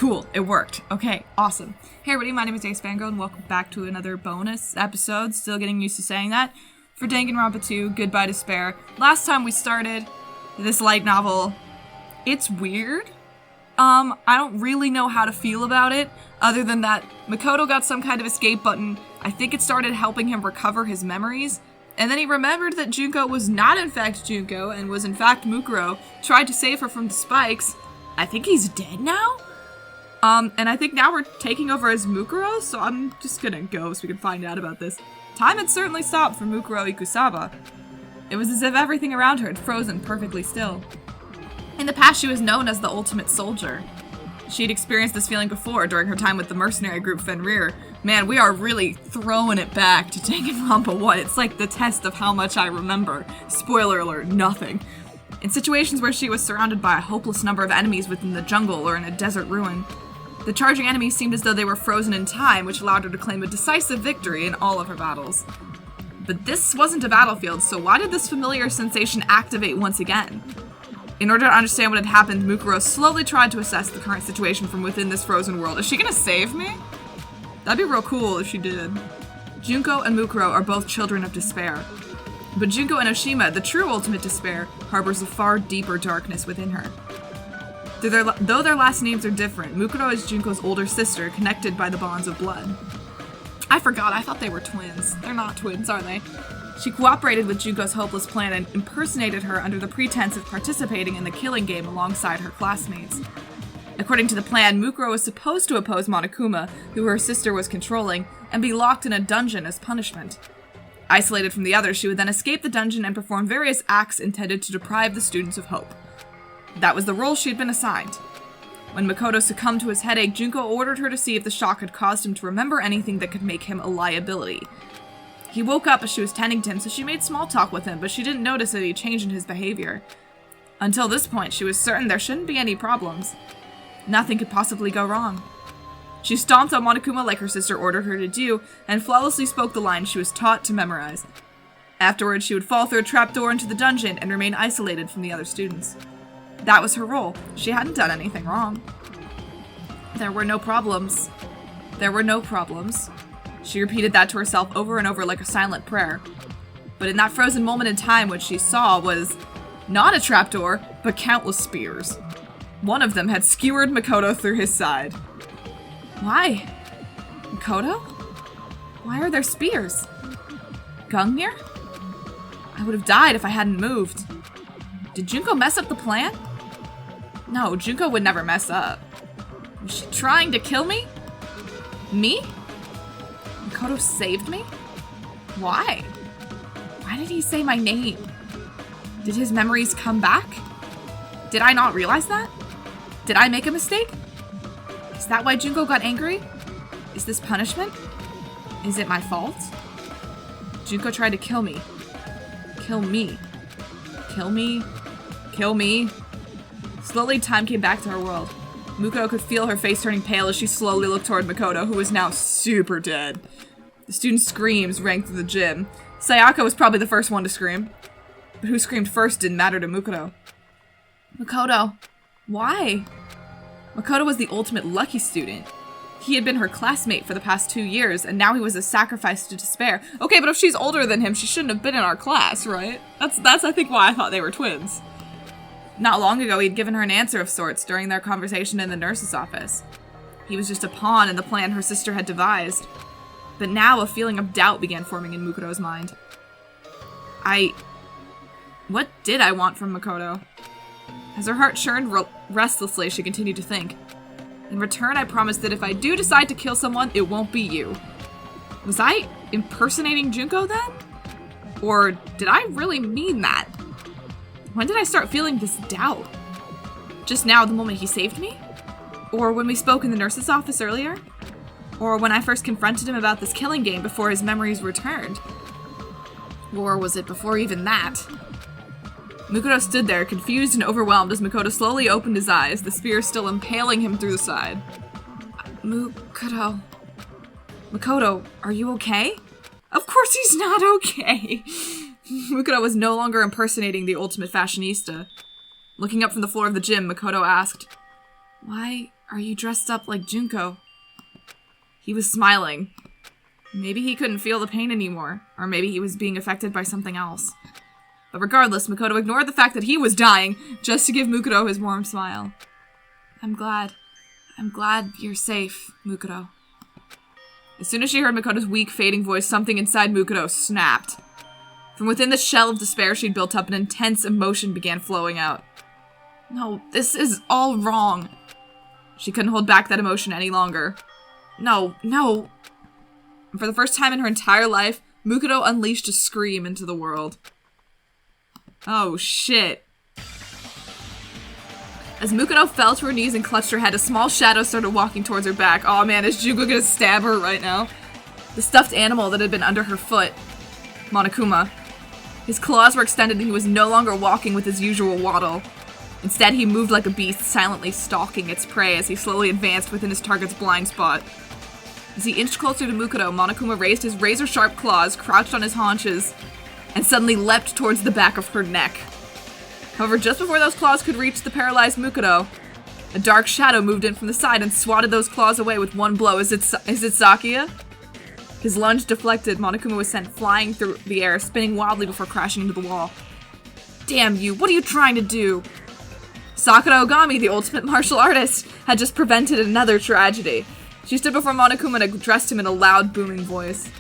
Cool, it worked. Okay, awesome. Hey everybody, my name is AceFangirl, and welcome back to another bonus episode. Still getting used to saying that. For Danganronpa 2, Goodbye Despair. Last time we started this light novel, it's weird. I don't really know how to feel about it, other than that Mukuro got some kind of escape button. I think it started helping him recover his memories, and then he remembered that Junko was not in fact Junko, and was in fact Mukuro, tried to save her from the spikes. I think he's dead now? And I think now we're taking over as Mukuro, so I'm just gonna go so we can find out about this. Time had certainly stopped for Mukuro Ikusaba. It was as if everything around her had frozen perfectly still. In the past, she was known as the ultimate soldier. She'd experienced this feeling before during her time with the mercenary group Fenrir. Man, we are really throwing it back to Danganronpa 1. It's like the test of how much I remember. Spoiler alert, nothing. In situations where she was surrounded by a hopeless number of enemies within the jungle or in a desert ruin, the charging enemies seemed as though they were frozen in time, which allowed her to claim a decisive victory in all of her battles. But this wasn't a battlefield, so why did this familiar sensation activate once again? In order to understand what had happened, Mukuro slowly tried to assess the current situation from within this frozen world. Is she gonna save me? That'd be real cool if she did. Junko and Mukuro are both children of despair. But Junko Enoshima, the true ultimate despair, harbors a far deeper darkness within her. Though their last names are different, Mukuro is Junko's older sister, connected by the bonds of blood. I forgot, I thought they were twins. They're not twins, are they? She cooperated with Junko's hopeless plan and impersonated her under the pretense of participating in the killing game alongside her classmates. According to the plan, Mukuro was supposed to oppose Monokuma, who her sister was controlling, and be locked in a dungeon as punishment. Isolated from the others, she would then escape the dungeon and perform various acts intended to deprive the students of hope. That was the role she had been assigned. When Mukuro succumbed to his headache, Junko ordered her to see if the shock had caused him to remember anything that could make him a liability. He woke up as she was tending to him, so she made small talk with him, but she didn't notice any change in his behavior. Until this point, she was certain there shouldn't be any problems. Nothing could possibly go wrong. She stomped on Monokuma like her sister ordered her to do, and flawlessly spoke the lines she was taught to memorize. Afterwards, she would fall through a trapdoor into the dungeon and remain isolated from the other students. That was her role. She hadn't done anything wrong. There were no problems. There were no problems. She repeated that to herself over and over like a silent prayer. But in that frozen moment in time, what she saw was not a trapdoor, but countless spears. One of them had skewered Mukuro through his side. Why? Mukuro? Why are there spears? Gungnir? I would have died if I hadn't moved. Did Junko mess up the plan? No, Junko would never mess up. Was she trying to kill me? Me? Mukuro saved me? Why? Why did he say my name? Did his memories come back? Did I not realize that? Did I make a mistake? Is that why Junko got angry? Is this punishment? Is it my fault? Junko tried to kill me. Kill me. Kill me. Kill me. Slowly, time came back to her world. Mukuro could feel her face turning pale as she slowly looked toward Mukuro, who was now super dead. The students' screams rang through the gym. Sayaka was probably the first one to scream. But who screamed first didn't matter to Mukuro. Mukuro. Why? Mukuro was the ultimate lucky student. He had been her classmate for the past 2 years, and now he was a sacrifice to despair. Okay, but if she's older than him, she shouldn't have been in our class, right? That's I think, why I thought they were twins. Not long ago, he'd given her an answer of sorts during their conversation in the nurse's office. He was just a pawn in the plan her sister had devised. But now a feeling of doubt began forming in Mukuro's mind. What did I want from Mukuro? As her heart churned restlessly, she continued to think. In return, I promised that if I do decide to kill someone, it won't be you. Was I impersonating Junko then? Or did I really mean that? When did I start feeling this doubt? Just now, the moment he saved me? Or when we spoke in the nurse's office earlier? Or when I first confronted him about this killing game before his memories returned? Or was it before even that? Mukuro stood there, confused and overwhelmed as Mukuro slowly opened his eyes, the spear still impaling him through the side. Mukuro, are you okay? Of course he's not okay! Mukuro was no longer impersonating the ultimate fashionista. Looking up from the floor of the gym, Mukuro asked, Why are you dressed up like Junko? He was smiling. Maybe he couldn't feel the pain anymore, or maybe he was being affected by something else. But regardless, Mukuro ignored the fact that he was dying just to give Mukuro his warm smile. I'm glad you're safe, Mukuro. As soon as she heard Makoto's weak, fading voice, something inside Mukuro snapped. From within the shell of despair she'd built up, an intense emotion began flowing out. No, this is all wrong. She couldn't hold back that emotion any longer. No. And for the first time in her entire life, Mukuro unleashed a scream into the world. Oh, shit. As Mukuro fell to her knees and clutched her head, a small shadow started walking towards her back. Aw, man, is Junko gonna stab her right now? The stuffed animal that had been under her foot. Monokuma. His claws were extended and he was no longer walking with his usual waddle. Instead, he moved like a beast, silently stalking its prey as he slowly advanced within his target's blind spot. As he inched closer to Mukuro, Monokuma raised his razor-sharp claws, crouched on his haunches, and suddenly leapt towards the back of her neck. However, just before those claws could reach the paralyzed Mukuro, a dark shadow moved in from the side and swatted those claws away with one blow. Is it Sakuya? His lunge deflected, Monokuma was sent flying through the air, spinning wildly before crashing into the wall. Damn you, what are you trying to do? Sakura Ogami, the ultimate martial artist, had just prevented another tragedy. She stood before Monokuma and addressed him in a loud, booming voice.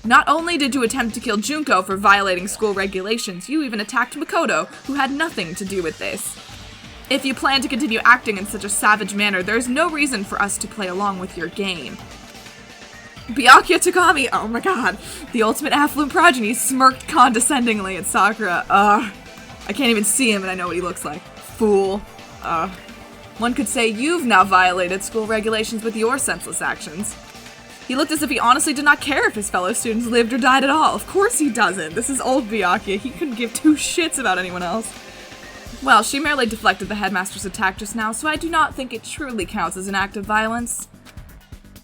Not only did you attempt to kill Junko for violating school regulations, you even attacked Makoto, who had nothing to do with this. If you plan to continue acting in such a savage manner, there is no reason for us to play along with your game. Byakuya Takami, oh my god, the ultimate affluent progeny, smirked condescendingly at Sakura. I can't even see him and I know what he looks like. Fool. One could say you've now violated school regulations with your senseless actions. He looked as if he honestly did not care if his fellow students lived or died at all. Of course he doesn't. This is old Byakuya. He couldn't give two shits about anyone else. Well, she merely deflected the headmaster's attack just now, so I do not think it truly counts as an act of violence.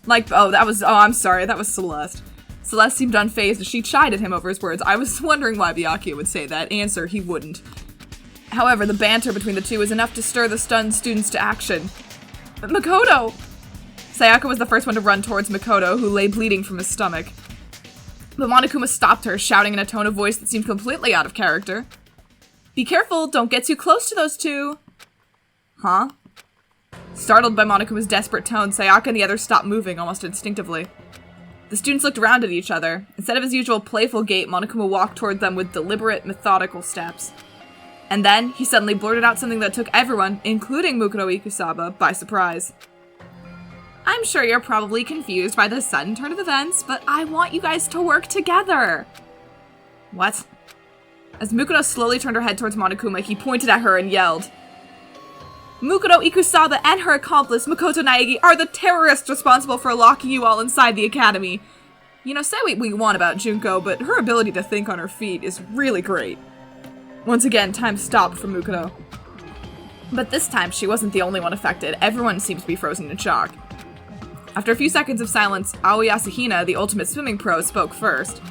I'm sorry, that was Celeste. Celeste seemed unfazed as she chided him over his words. I was wondering why Byakuya would say that. Answer, he wouldn't. However, the banter between the two was enough to stir the stunned students to action. Makoto! Sayaka was the first one to run towards Makoto, who lay bleeding from his stomach. But Monokuma stopped her, shouting in a tone of voice that seemed completely out of character. Be careful, don't get too close to those two. Huh? Startled by Monokuma's desperate tone, Sayaka and the others stopped moving almost instinctively. The students looked around at each other. Instead of his usual playful gait, Monokuma walked toward them with deliberate, methodical steps. And then, he suddenly blurted out something that took everyone, including Mukuro Ikusaba, by surprise. I'm sure you're probably confused by the sudden turn of events, but I want you guys to work together. What? As Mukuro slowly turned her head towards Monokuma, he pointed at her and yelled, Mukuro Ikusaba and her accomplice, Makoto Naegi, are the terrorists responsible for locking you all inside the academy. You know, say what we want about Junko, but her ability to think on her feet is really great. Once again, time stopped for Mukuro. But this time, she wasn't the only one affected. Everyone seemed to be frozen in shock. After a few seconds of silence, Aoi Asahina, the ultimate swimming pro, spoke first.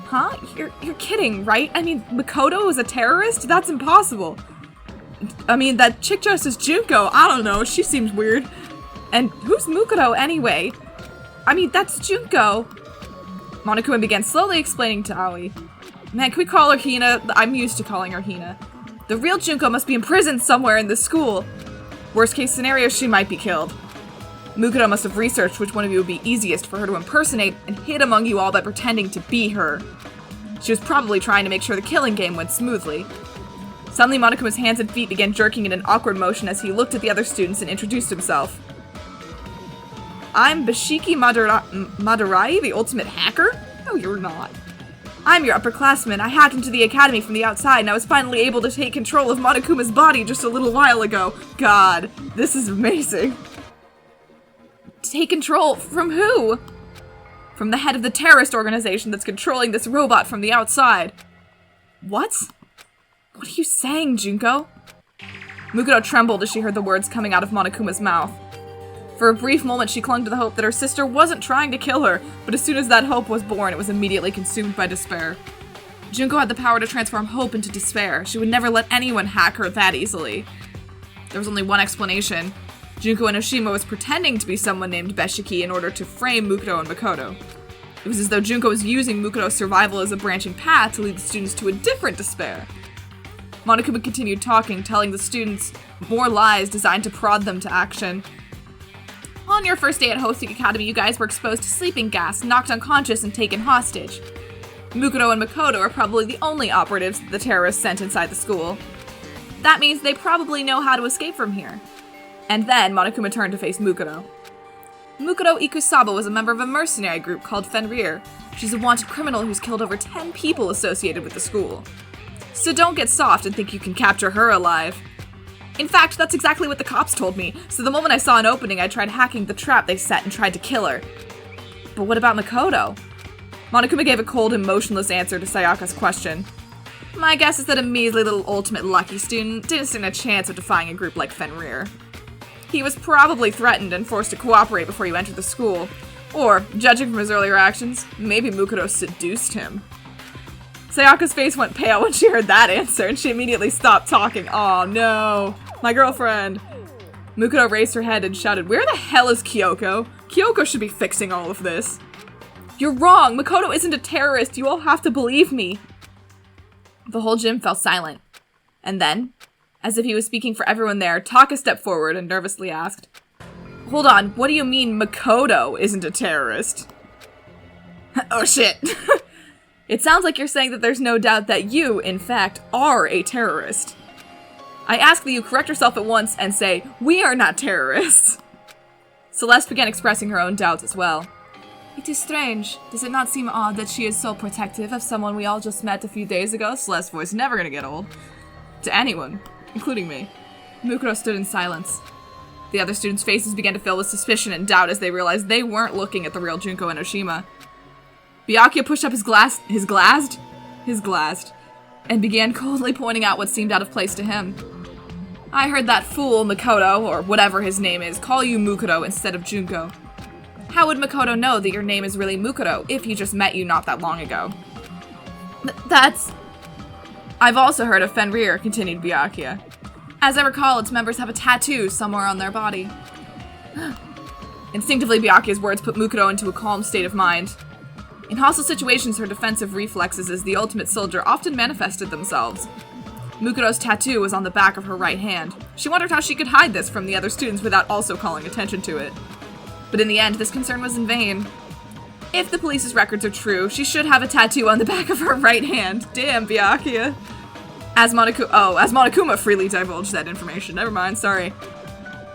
Huh? You're kidding, right? I mean, Makoto is a terrorist? That's impossible. I mean, that chick dressed as Junko, I don't know, she seems weird. And who's Mukuro anyway? I mean, that's Junko. Monokuma began slowly explaining to Aoi. Man, can we call her Hina? I'm used to calling her Hina. The real Junko must be imprisoned somewhere in this school. Worst case scenario, she might be killed. Mukuro must have researched which one of you would be easiest for her to impersonate and hid among you all by pretending to be her. She was probably trying to make sure the killing game went smoothly. Suddenly, Monokuma's hands and feet began jerking in an awkward motion as he looked at the other students and introduced himself. I'm Bashiki Madurai, the ultimate hacker? No, you're not. I'm your upperclassman. I hacked into the academy from the outside, and I was finally able to take control of Monokuma's body just a little while ago. God, this is amazing. Take control from who? From the head of the terrorist organization that's controlling this robot from the outside. What? What are you saying, Junko? Mukuro trembled as she heard the words coming out of Monokuma's mouth. For a brief moment, she clung to the hope that her sister wasn't trying to kill her, but as soon as that hope was born, it was immediately consumed by despair. Junko had the power to transform hope into despair. She would never let anyone hack her that easily. There was only one explanation. Junko Enoshima was pretending to be someone named Beshiki in order to frame Mukuro and Makoto. It was as though Junko was using Mukuro's survival as a branching path to lead the students to a different despair. Monokuma continued talking, telling the students more lies designed to prod them to action. On your first day at Hosting Academy, you guys were exposed to sleeping gas, knocked unconscious, and taken hostage. Mukuro and Makoto are probably the only operatives that the terrorists sent inside the school. That means they probably know how to escape from here. And then Monokuma turned to face Mukuro. Mukuro Ikusaba was a member of a mercenary group called Fenrir. She's a wanted criminal who's killed over 10 people associated with the school. So don't get soft and think you can capture her alive. In fact, that's exactly what the cops told me, so the moment I saw an opening, I tried hacking the trap they set and tried to kill her. But what about Makoto? Monokuma gave a cold and motionless answer to Sayaka's question. My guess is that a measly little ultimate lucky student didn't stand a chance of defying a group like Fenrir. He was probably threatened and forced to cooperate before you entered the school. Or, judging from his earlier actions, maybe Mukuro seduced him. Sayaka's face went pale when she heard that answer, and she immediately stopped talking. Aw, no. My girlfriend. Mukuro raised her head and shouted, "Where the hell is Kyoko? Kyoko should be fixing all of this." You're wrong! Makoto isn't a terrorist! You all have to believe me! The whole gym fell silent. And then, as if he was speaking for everyone there, Taka stepped forward and nervously asked, Hold on, what do you mean Makoto isn't a terrorist? Oh shit. It sounds like you're saying that there's no doubt that you, in fact, are a terrorist. I ask that you correct yourself at once and say, we are not terrorists. Celeste began expressing her own doubts as well. It is strange. Does it not seem odd that she is so protective of someone we all just met a few days ago? Celeste's voice never gonna get old. To anyone, including me. Mukuro stood in silence. The other students' faces began to fill with suspicion and doubt as they realized they weren't looking at the real Junko Enoshima. Byakuya pushed up his glassed, and began coldly pointing out what seemed out of place to him. I heard that fool, Makoto, or whatever his name is, call you Mukuro instead of Junko. How would Makoto know that your name is really Mukuro if he just met you not that long ago? That's... I've also heard of Fenrir, continued Byakuya. As I recall, its members have a tattoo somewhere on their body. Instinctively, Byakuya's words put Mukuro into a calm state of mind. In hostile situations, her defensive reflexes as the ultimate soldier often manifested themselves. Mukuro's tattoo was on the back of her right hand. She wondered how she could hide this from the other students without also calling attention to it. But in the end, this concern was in vain. If the police's records are true, she should have a tattoo on the back of her right hand. Damn, Byakuya. As Monokuma freely divulged that information. Never mind, sorry.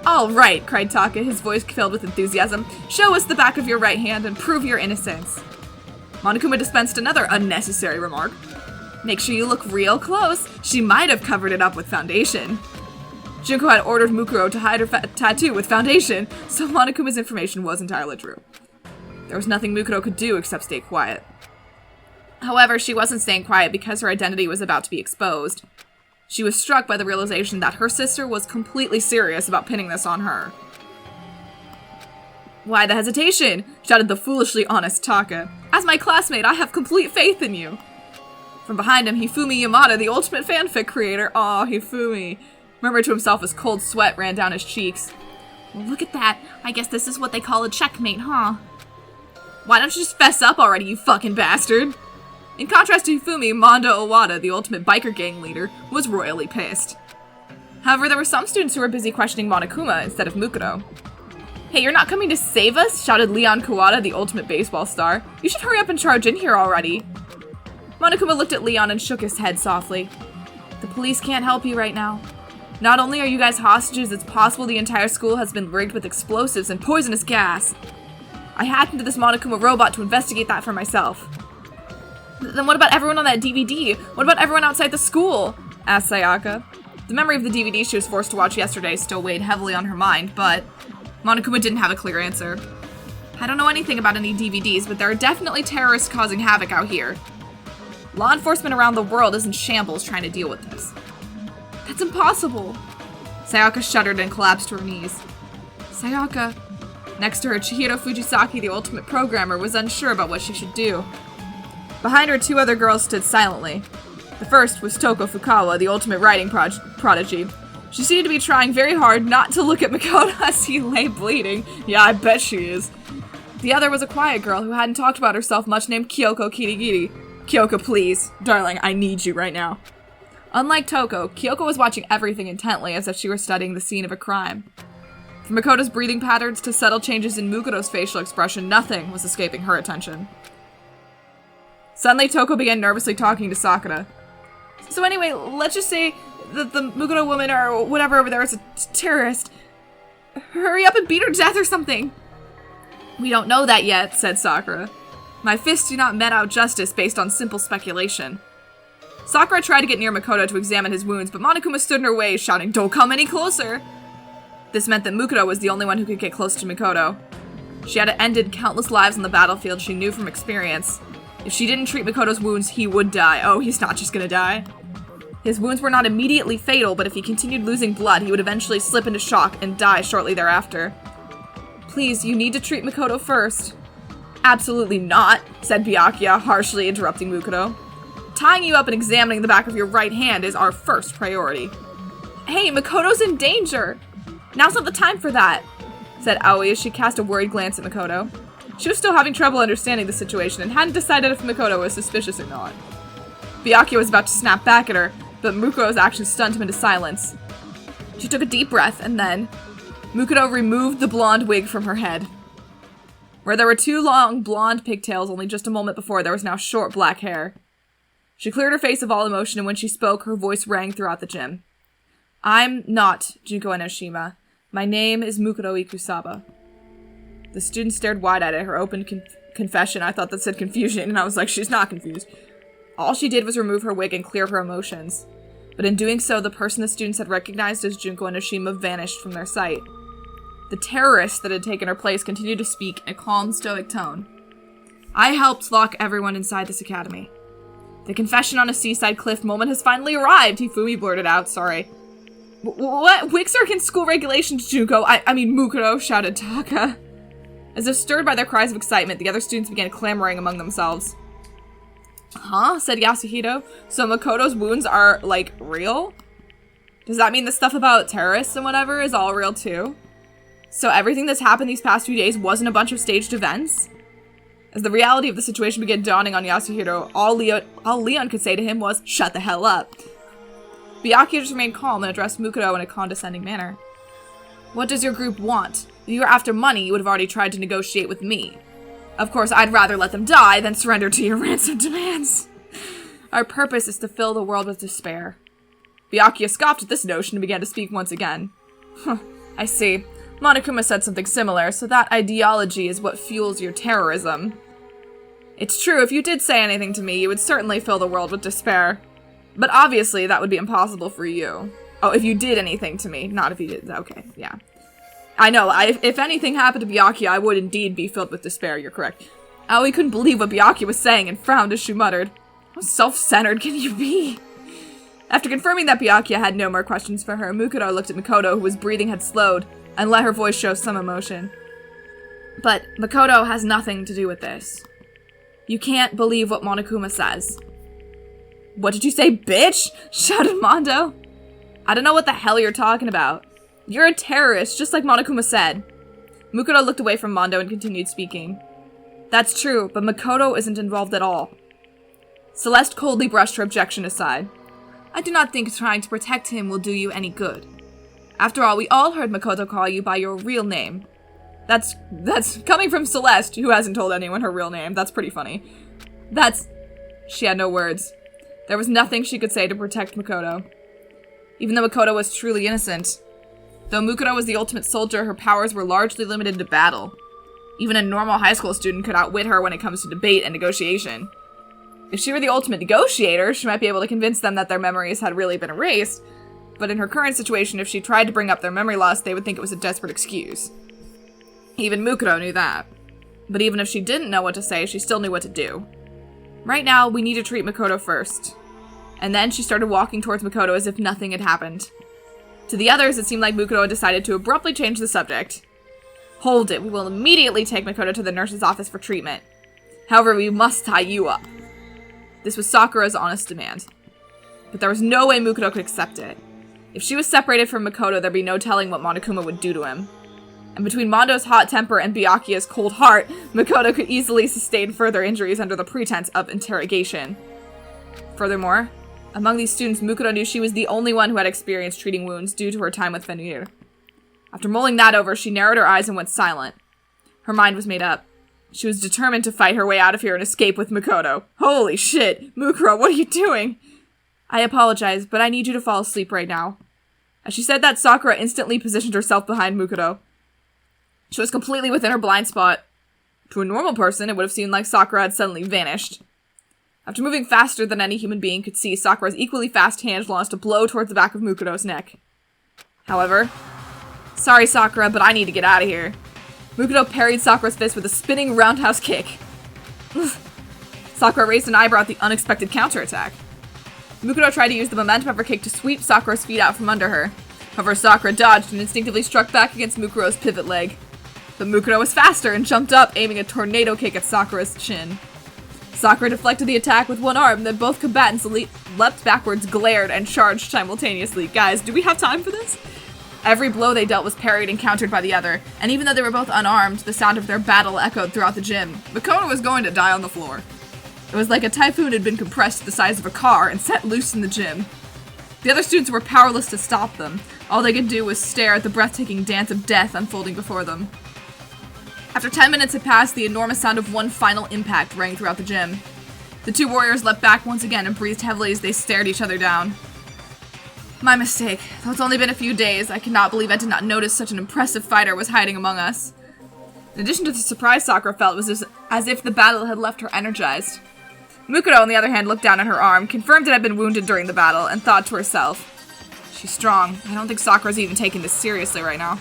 All right, cried Taka, his voice filled with enthusiasm. Show us the back of your right hand and prove your innocence. Monokuma dispensed another unnecessary remark. Make sure you look real close. She might have covered it up with foundation. Junko had ordered Mukuro to hide her tattoo with foundation, so Monokuma's information was entirely true. There was nothing Mukuro could do except stay quiet. However, she wasn't staying quiet because her identity was about to be exposed. She was struck by the realization that her sister was completely serious about pinning this on her. Why the hesitation? Shouted the foolishly honest Taka. As my classmate, I have complete faith in you. From behind him, Hifumi Yamada, the ultimate fanfic creator. Aw, Hifumi. Murmured to himself as cold sweat ran down his cheeks. Well, look at that. I guess this is what they call a checkmate, huh? Why don't you just fess up already, you fucking bastard? In contrast to Hifumi, Mondo Owada, the ultimate biker gang leader, was royally pissed. However, there were some students who were busy questioning Monokuma instead of Mukuro. Hey, you're not coming to save us? Shouted Leon Kawada, the ultimate baseball star. You should hurry up and charge in here already. Monokuma looked at Leon and shook his head softly. The police can't help you right now. Not only are you guys hostages, it's possible the entire school has been rigged with explosives and poisonous gas. I hacked into this Monokuma robot to investigate that for myself. Then what about everyone on that DVD? What about everyone outside the school? Asked Sayaka. The memory of the DVD she was forced to watch yesterday still weighed heavily on her mind, but Monokuma didn't have a clear answer. I don't know anything about any DVDs, but there are definitely terrorists causing havoc out here. Law enforcement around the world is in shambles trying to deal with this. That's impossible. Sayaka shuddered and collapsed to her knees. Sayaka. Next to her, Chihiro Fujisaki, the ultimate programmer, was unsure about what she should do. Behind her, two other girls stood silently. The first was Toko Fukawa, the ultimate writing prodigy. She seemed to be trying very hard not to look at Makoto as he lay bleeding. Yeah, I bet she is. The other was a quiet girl who hadn't talked about herself much named Kyoko Kirigiri. Kyoko, please. Darling, I need you right now. Unlike Toko, Kyoko was watching everything intently as if she were studying the scene of a crime. From Makoto's breathing patterns to subtle changes in Mukuro's facial expression, nothing was escaping her attention. Suddenly, Toko began nervously talking to Sakura. So anyway, let's just say that the Mukuro woman or whatever over there is a terrorist. Hurry up and beat her to death or something. We don't know that yet, said Sakura. My fists do not met out justice based on simple speculation. Sakura tried to get near Makoto to examine his wounds, but Monokuma stood in her way, shouting, "Don't come any closer!" This meant that Mukuro was the only one who could get close to Makoto. She had ended countless lives on the battlefield, she knew from experience. If she didn't treat Makoto's wounds, he would die. Oh, he's not just gonna die. His wounds were not immediately fatal, but if he continued losing blood, he would eventually slip into shock and die shortly thereafter. Please, you need to treat Makoto first. Absolutely not, said Byakuya, harshly interrupting Mukuro. Tying you up and examining the back of your right hand is our first priority. Hey, Makoto's in danger! Now's not the time for that, said Aoi as she cast a worried glance at Makoto. She was still having trouble understanding the situation and hadn't decided if Makoto was suspicious or not. Byakuya was about to snap back at her, but Mukuro's action stunned him into silence. She took a deep breath, and then Mukuro removed the blonde wig from her head. Where there were two long blonde pigtails only just a moment before, there was now short black hair. She cleared her face of all emotion, and when she spoke, her voice rang throughout the gym. I'm not Junko Enoshima. My name is Mukuro Ikusaba. The student stared wide-eyed at her open confession. I thought that said confusion, and I was like, she's not confused. All she did was remove her wig and clear her emotions. But in doing so, the person the students had recognized as Junko Enoshima vanished from their sight. The terrorist that had taken her place continued to speak in a calm, stoic tone. I helped lock everyone inside this academy. The confession on a seaside cliff moment has finally arrived, Hifumi blurted out, sorry. What? Wigs are against school regulations, Junko. I mean Mukuro, shouted Taka. As if stirred by their cries of excitement, the other students began clamoring among themselves. Huh? Said Yasuhito. So Makoto's wounds are, like, real? Does that mean the stuff about terrorists and whatever is all real too? So everything that's happened these past few days wasn't a bunch of staged events? As the reality of the situation began dawning on Yasuhiro, all Leon could say to him was, shut the hell up. Byakuya just remained calm and addressed Mukuro in a condescending manner. What does your group want? If you were after money, you would have already tried to negotiate with me. Of course, I'd rather let them die than surrender to your ransom demands. Our purpose is to fill the world with despair. Byakuya scoffed at this notion and began to speak once again. I see. Monokuma said something similar, so that ideology is what fuels your terrorism. It's true, if you did say anything to me, you would certainly fill the world with despair. But obviously, that would be impossible for you. Oh, if you did anything to me, not if you did. Okay, yeah. I know, if anything happened to Byakuya, I would indeed be filled with despair, you're correct. Aoi couldn't believe what Byakuya was saying and frowned as she muttered. How self-centered can you be? After confirming that Byakuya had no more questions for her, Mukuro looked at Makoto, whose breathing had slowed, and let her voice show some emotion. But Makoto has nothing to do with this. You can't believe what Monokuma says. What did you say, bitch? Shouted Mondo. I don't know what the hell you're talking about. You're a terrorist, just like Monokuma said. Mukuro looked away from Mondo and continued speaking. That's true, but Makoto isn't involved at all. Celeste coldly brushed her objection aside. I do not think trying to protect him will do you any good. After all, we all heard Makoto call you by your real name. That's coming from Celeste, who hasn't told anyone her real name. That's pretty funny. She had no words. There was nothing she could say to protect Makoto. Even though Makoto was truly innocent. Though Mukuro was the ultimate soldier, her powers were largely limited to battle. Even a normal high school student could outwit her when it comes to debate and negotiation. If she were the ultimate negotiator, she might be able to convince them that their memories had really been erased, but in her current situation, if she tried to bring up their memory loss, they would think it was a desperate excuse. Even Mukuro knew that. But even if she didn't know what to say, she still knew what to do. Right now, we need to treat Makoto first. And then she started walking towards Makoto as if nothing had happened. To the others, it seemed like Mukuro had decided to abruptly change the subject. Hold it, we will immediately take Makoto to the nurse's office for treatment. However, we must tie you up. This was Sakura's honest demand. But there was no way Mukuro could accept it. If she was separated from Mukuro, there'd be no telling what Monokuma would do to him. And between Mondo's hot temper and Byakuya's cold heart, Mukuro could easily sustain further injuries under the pretense of interrogation. Furthermore, among these students, Mukuro knew she was the only one who had experienced treating wounds due to her time with Fenrir. After mulling that over, she narrowed her eyes and went silent. Her mind was made up. She was determined to fight her way out of here and escape with Mukuro. Holy shit! Mukuro, what are you doing? I apologize, but I need you to fall asleep right now. As she said that, Sakura instantly positioned herself behind Mukuro. She was completely within her blind spot. To a normal person, it would have seemed like Sakura had suddenly vanished. After moving faster than any human being could see, Sakura's equally fast hand launched a blow towards the back of Mukuro's neck. However, sorry Sakura, but I need to get out of here. Mukuro parried Sakura's fist with a spinning roundhouse kick. Sakura raised an eyebrow at the unexpected counterattack. Mukuro tried to use the momentum of her kick to sweep Sakura's feet out from under her. However, Sakura dodged and instinctively struck back against Mukuro's pivot leg. But Mukuro was faster and jumped up, aiming a tornado kick at Sakura's chin. Sakura deflected the attack with one arm, then both combatants leapt backwards, glared, and charged simultaneously. Guys, do we have time for this? Every blow they dealt was parried and countered by the other, and even though they were both unarmed, the sound of their battle echoed throughout the gym. Mukuro was going to die on the floor. It was like a typhoon had been compressed to the size of a car and set loose in the gym. The other students were powerless to stop them. All they could do was stare at the breathtaking dance of death unfolding before them. After 10 minutes had passed, the enormous sound of one final impact rang throughout the gym. The two warriors leapt back once again and breathed heavily as they stared each other down. My mistake. Though it's only been a few days, I cannot believe I did not notice such an impressive fighter was hiding among us. In addition to the surprise Sakura felt, it was as if the battle had left her energized. Mukuro, on the other hand, looked down at her arm, confirmed it had been wounded during the battle, and thought to herself, she's strong. I don't think Sakura's even taking this seriously right now.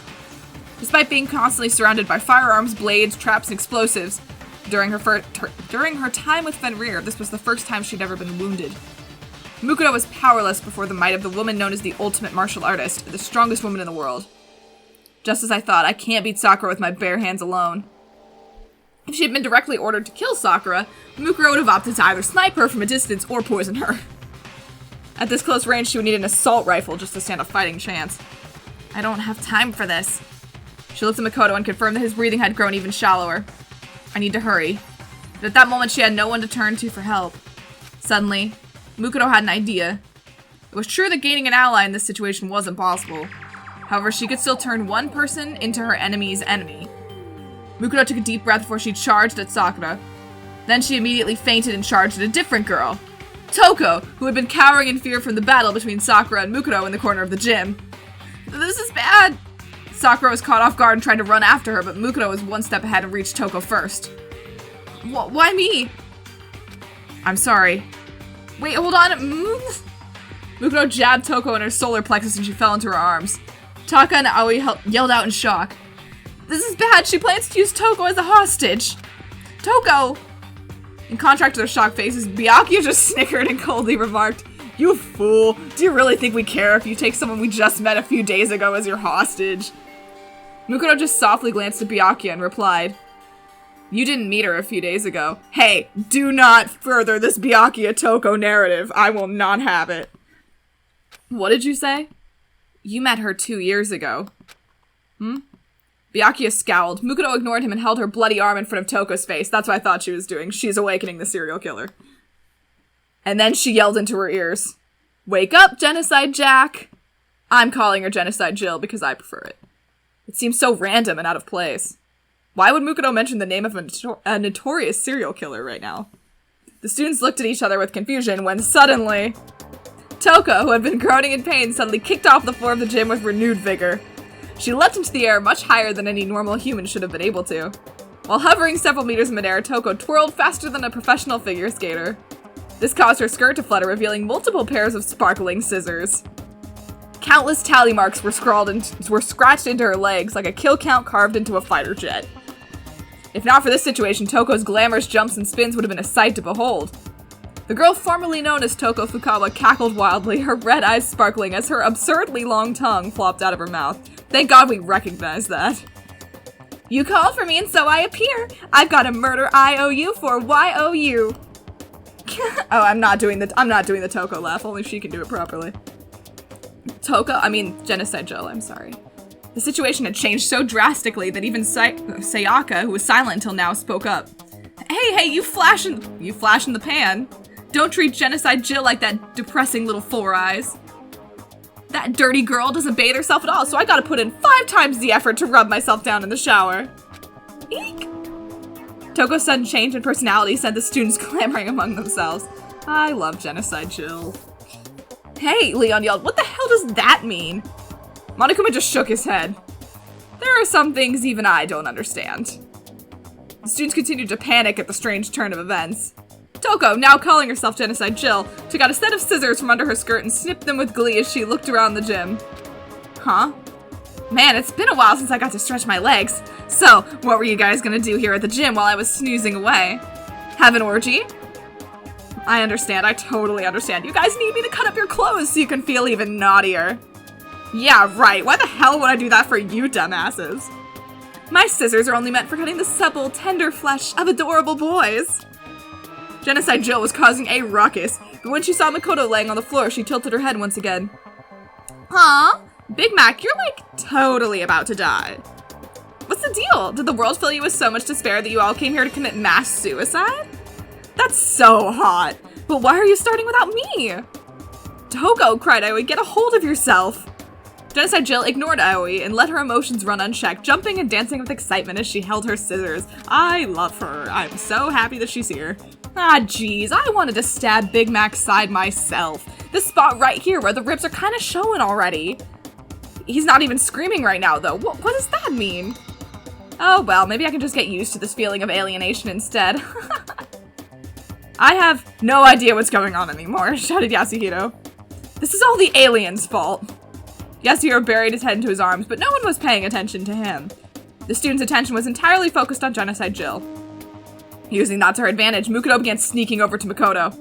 Despite being constantly surrounded by firearms, blades, traps, and explosives, during her time with Fenrir, this was the first time she'd ever been wounded. Mukuro was powerless before the might of the woman known as the ultimate martial artist, the strongest woman in the world. Just as I thought, I can't beat Sakura with my bare hands alone. If she had been directly ordered to kill Sakura, Mukuro would have opted to either snipe her from a distance or poison her. At this close range, she would need an assault rifle just to stand a fighting chance. I don't have time for this. She looked at Mukuro and confirmed that his breathing had grown even shallower. I need to hurry. But at that moment, she had no one to turn to for help. Suddenly, Mukuro had an idea. It was true that gaining an ally in this situation wasn't possible. However, she could still turn one person into her enemy's enemy. Mukuro took a deep breath before she charged at Sakura. Then she immediately fainted and charged at a different girl, Toko, who had been cowering in fear from the battle between Sakura and Mukuro in the corner of the gym. This is bad! Sakura was caught off guard and tried to run after her, but Mukuro was one step ahead and reached Toko first. Why me? I'm sorry. Wait, hold on. Mukuro jabbed Toko in her solar plexus and she fell into her arms. Taka and Aoi yelled out in shock. This is bad. She plans to use Toko as a hostage. Toko! In contrast to their shocked faces, Byakuya just snickered and coldly remarked, You fool! Do you really think we care if you take someone we just met a few days ago as your hostage? Mukuro just softly glanced at Byakuya and replied, You didn't meet her a few days ago. Hey, do not further this Byakuya-Toko narrative. I will not have it. What did you say? You met her 2 years ago. Byakuya scowled. Mukuro ignored him and held her bloody arm in front of Toko's face. That's what I thought she was doing. She's awakening the serial killer. And then she yelled into her ears. Wake up, Genocide Jack! I'm calling her Genocide Jill because I prefer it. It seems so random and out of place. Why would Mukuro mention the name of a notorious serial killer right now? The students looked at each other with confusion when suddenly, Toko, who had been groaning in pain, suddenly kicked off the floor of the gym with renewed vigor. She leapt into the air much higher than any normal human should have been able to. While hovering several meters in midair, Toko twirled faster than a professional figure skater. This caused her skirt to flutter, revealing multiple pairs of sparkling scissors. Countless tally marks were scratched into her legs like a kill count carved into a fighter jet. If not for this situation, Toko's glamorous jumps and spins would have been a sight to behold. The girl formerly known as Toko Fukawa cackled wildly, her red eyes sparkling as her absurdly long tongue flopped out of her mouth. Thank God we recognize that. You called for me and so I appear. I've got a murder IOU for YOU. Oh, I'm not doing the Toko laugh, only she can do it properly. Genocide Jill, I'm sorry. The situation had changed so drastically that even Sayaka, who was silent until now, spoke up. Hey, you flash in the pan. Don't treat Genocide Jill like that depressing little four eyes. That dirty girl doesn't bathe herself at all, so I gotta put in 5 times the effort to rub myself down in the shower. Eek! Toko's sudden change in personality sent the students clamoring among themselves. I love Genocide Jill. Hey, Leon yelled, what the hell does that mean? Monokuma just shook his head. There are some things even I don't understand. The students continued to panic at the strange turn of events. Toko, now calling herself Genocide Jill, took out a set of scissors from under her skirt and snipped them with glee as she looked around the gym. Huh? Man, it's been a while since I got to stretch my legs. So, what were you guys gonna do here at the gym while I was snoozing away? Have an orgy? I understand, I totally understand. You guys need me to cut up your clothes so you can feel even naughtier. Yeah, right, why the hell would I do that for you dumbasses? My scissors are only meant for cutting the supple, tender flesh of adorable boys. Genocide Jill was causing a ruckus, but when she saw Mukuro laying on the floor, she tilted her head once again. Huh? Big Mac, you're like totally about to die. What's the deal? Did the world fill you with so much despair that you all came here to commit mass suicide? That's so hot. But why are you starting without me? Toko, cried Aoi, get a hold of yourself. Genocide Jill ignored Aoi and let her emotions run unchecked, jumping and dancing with excitement as she held her scissors. I love her. I'm so happy that she's here. Ah, jeez, I wanted to stab Big Mac's side myself. This spot right here where the ribs are kind of showing already. He's not even screaming right now, though. What does that mean? Oh, well, maybe I can just get used to this feeling of alienation instead. I have no idea what's going on anymore, shouted Yasuhiro. This is all the aliens' fault. Yasuhiro buried his head into his arms, but no one was paying attention to him. The student's attention was entirely focused on Genocide Jill. Using that to her advantage, Mukuro began sneaking over to Mikoto.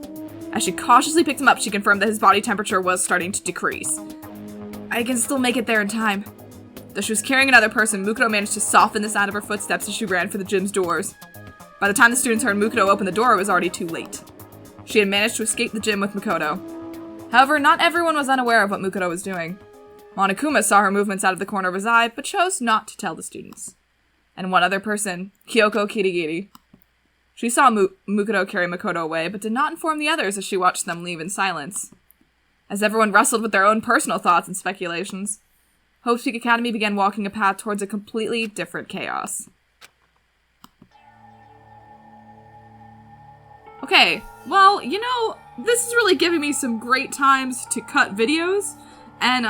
As she cautiously picked him up, she confirmed that his body temperature was starting to decrease. I can still make it there in time. Though she was carrying another person, Mukuro managed to soften the sound of her footsteps as she ran for the gym's doors. By the time the students heard Mukuro open the door, it was already too late. She had managed to escape the gym with Mikoto. However, not everyone was unaware of what Mukuro was doing. Monokuma saw her movements out of the corner of his eye, but chose not to tell the students. And one other person, Kyoko Kirigiri. She saw Mukuro carry Mikoto away, but did not inform the others as she watched them leave in silence. As everyone wrestled with their own personal thoughts and speculations, Hope's Peak Academy began walking a path towards a completely different chaos. Okay, well, you know, this is really giving me some great times to cut videos, and,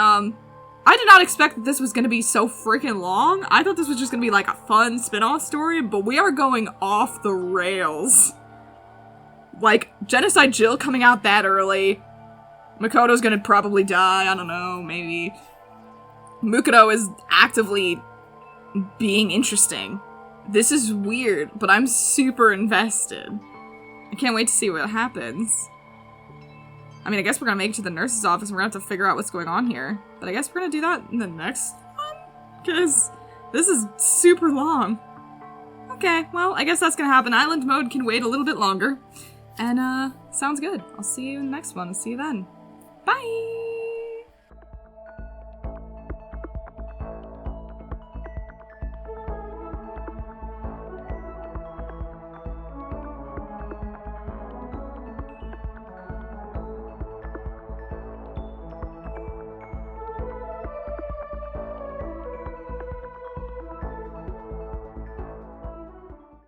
I did not expect that this was gonna be so freaking long. I thought this was just gonna be like a fun spin-off story, but we are going off the rails. Like, Genocide Jill coming out that early. Makoto's gonna probably die, I don't know, maybe. Mukuro is actively being interesting. This is weird, but I'm super invested. I can't wait to see what happens. I mean, I guess we're gonna make it to the nurse's office and we're gonna have to figure out what's going on here. But I guess we're gonna do that in the next one? Because this is super long. Okay, well, I guess that's gonna happen. Island mode can wait a little bit longer. And, sounds good. I'll see you in the next one. See you then. Bye!